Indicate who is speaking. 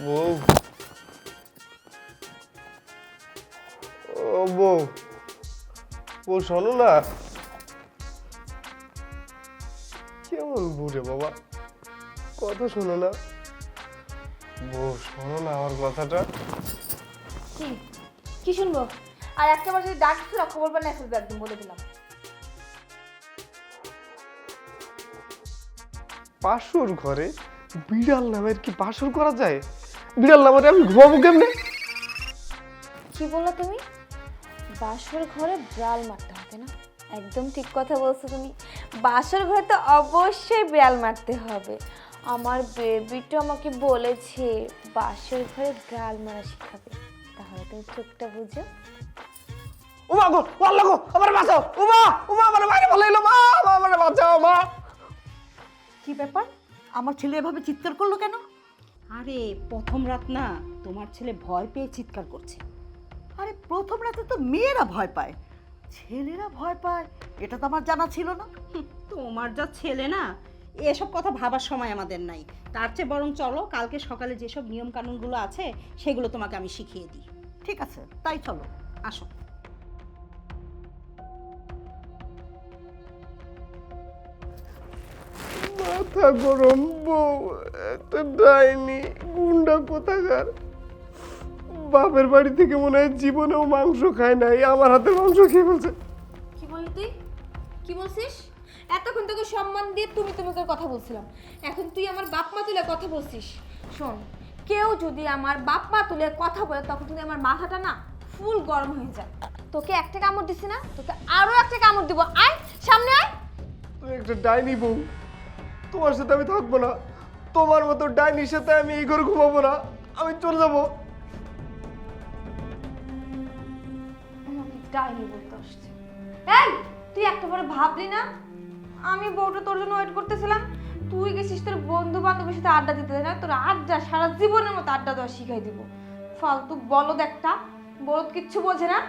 Speaker 1: বউ, ও বউ, বউ শোনো না। কেমন বুড়ে বাবা, কথা শোনো না। বউ শোনো না আমার কথাটা।
Speaker 2: কি কি শুনবো? আর একটা বার যদি ডাক দিতে খবর পালে ফেলবে একদম, বলে দিলাম।
Speaker 1: বাসর ঘরে বিড়াল নামের কি বাসর করা যায়? বিড়াল নামের আমি ঘুমাবো কেমনে?
Speaker 2: কি বললা তুমি? বাসর ঘরে বিড়াল মারতে হবে না? একদম ঠিক কথা বলছো তুমি। বাসর ঘরে তো অবশ্যই বিড়াল মারতে হবে। আমার বেবিটা আমাকে বলেছে বাসর ঘরে বিড়াল মারা শিখাবে। তাহলে তুমি চোখটা বুঝো।
Speaker 1: উমা গো, আল্লাহ গো, আমার বাঁচাও। উমা, উমা আমার বাইরে ভালো এলো। মা, মা আমার বাঁচাও মা।
Speaker 3: কি ব্যাপার, আমার ছেলে এভাবে চিৎকার করলো কেন?
Speaker 4: আরে প্রথম রাত না, তোমার ছেলে ভয় পেয়ে চিৎকার করছে।
Speaker 3: আরে প্রথম রাতে তো মেয়েরা ভয় পায়, ছেলেরা ভয় পায় এটা তো আমার জানা ছিল না।
Speaker 4: তোমার যা ছেলে না, এসব কথা ভাবার সময় আমাদের নাই। তার চেয়ে বরং চলো কালকে সকালে যেসব নিয়ম কানুনগুলো আছে সেগুলো তোমাকে আমি শিখিয়ে দিই।
Speaker 3: ঠিক আছে, তাই চলো।
Speaker 4: আসো।
Speaker 1: মাথা গরম বউ, একটা ডাইনি গুন্ডা কোথাকার। বাপের বাড়ি থেকে মনে হয় জীবনেও মাংস খায় নাই, আমার হাতে মাংস খেয়ে ফেলছে।
Speaker 2: কি বললি তুই? কি বলছিস? এতক্ষণ তোকে সম্মান দিয়ে তুমি তুমি করে কথা বলছিলাম, এখন তুই আমার বাপ মা তুলে কথা বলছিস। শোন, কেউ যদি আমার বাপ মা তুলে কথা বলে তখন কিন্তু আমার মাথাটা না ফুল গরম হয়ে যায়। তোকে একটা কামড় দিছি না, তোকে আরো একটা কামড় দিব। আয় সামনে আয়।
Speaker 1: তুই একটা ডাইনি বউ, তোমার সাথে আমি থাকবো না। তোমার মতো ডাইনির সাথে আমি এই ঘরে ঘুমাবো না, আমি চলে যাবো।
Speaker 2: আমাকে ডাইনি বলতে আসছে। এই তুই একটা পরে ভাবলি না আমি বউটা তোর জন্য ওয়েট করতেছিলাম? তুই গেছিস তোর বন্ধু বান্ধবের সাথে আড্ডা দিতে, না তোর আড্ডা সারা জীবনের মতো আড্ডা দেওয়া শিখাই দিব। ফালতু বলদ একটা, বলদ কিচ্ছু বোঝে না।